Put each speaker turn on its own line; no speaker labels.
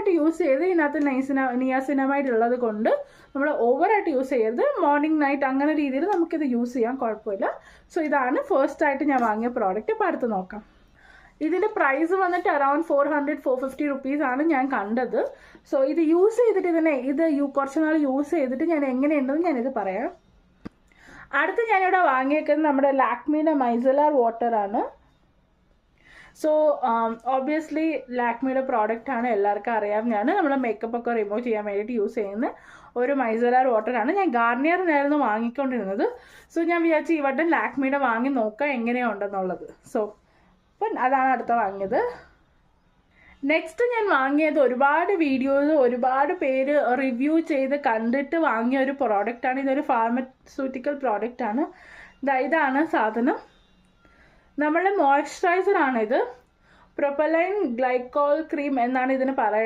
ഓവറായിട്ട് യൂസ് ചെയ്ത് ഇതിനകത്ത് നിയാസിനമൈഡ് ഉള്ളത് കൊണ്ട് നമ്മൾ ഓവറായിട്ട് യൂസ് ചെയ്യരുത്. മോർണിംഗ് നൈറ്റ് അങ്ങനെ രീതിയിൽ നമുക്കിത് യൂസ് ചെയ്യാൻ കുഴപ്പമില്ല. സോ ഇതാണ് ഫസ്റ്റ് ആയിട്ട് ഞാൻ വാങ്ങിയ പ്രോഡക്റ്റ്. ഇപ്പോൾ അടുത്ത് നോക്കാം. ഇതിൻ്റെ പ്രൈസ് വന്നിട്ട് അറൗണ്ട് 400-450 റുപ്പീസ് ആണ് ഞാൻ കണ്ടത്. സോ ഇത് യൂസ് ചെയ്തിട്ട് കുറച്ച് നാൾ യൂസ് ചെയ്തിട്ട് ഞാൻ എങ്ങനെയുണ്ടെന്ന് ഞാനിത് പറയാം. അടുത്ത് ഞാനിവിടെ വാങ്ങിയേക്കുന്നത് നമ്മുടെ ലാക്മിയുടെ മൈസലാർ വാട്ടറാണ്. സോ ഓബ്വിയസ്ലി ലാക്മിയുടെ പ്രോഡക്റ്റ് ആണ്, എല്ലാവർക്കും അറിയാവുന്നതാണ്. നമ്മൾ മേക്കപ്പ് ഒക്കെ റിമൂവ് ചെയ്യാൻ വേണ്ടിയിട്ട് യൂസ് ചെയ്യുന്ന ഒരു മൈസലാർ വാട്ടറാണ്. ഞാൻ ഗാർണിയറിനായിരുന്നു വാങ്ങിക്കൊണ്ടിരുന്നത്. സോ ഞാൻ വിചാരിച്ചു ഈ വട്ടം ലാക്മിയുടെ വാങ്ങി നോക്കാം എങ്ങനെയുണ്ടെന്നുള്ളത്. സോ അപ്പം അതാണ് അടുത്ത വാങ്ങിയത്. നെക്സ്റ്റ് ഞാൻ വാങ്ങിയത് ഒരുപാട് വീഡിയോസ് ഒരുപാട് പേര് റിവ്യൂ ചെയ്ത് കണ്ടിട്ട് വാങ്ങിയ ഒരു പ്രോഡക്റ്റാണ്. ഇതൊരു ഫാർമസ്യൂട്ടിക്കൽ പ്രോഡക്റ്റാണ്. ഇതാണ് സാധനം. നമ്മളുടെ മോയ്സ്ചറൈസർ ആണിത്. പ്രൊപ്പലൈൻ ഗ്ലൈക്കോൾ ക്രീം എന്നാണ് ഇതിന് പറയുന്നത്.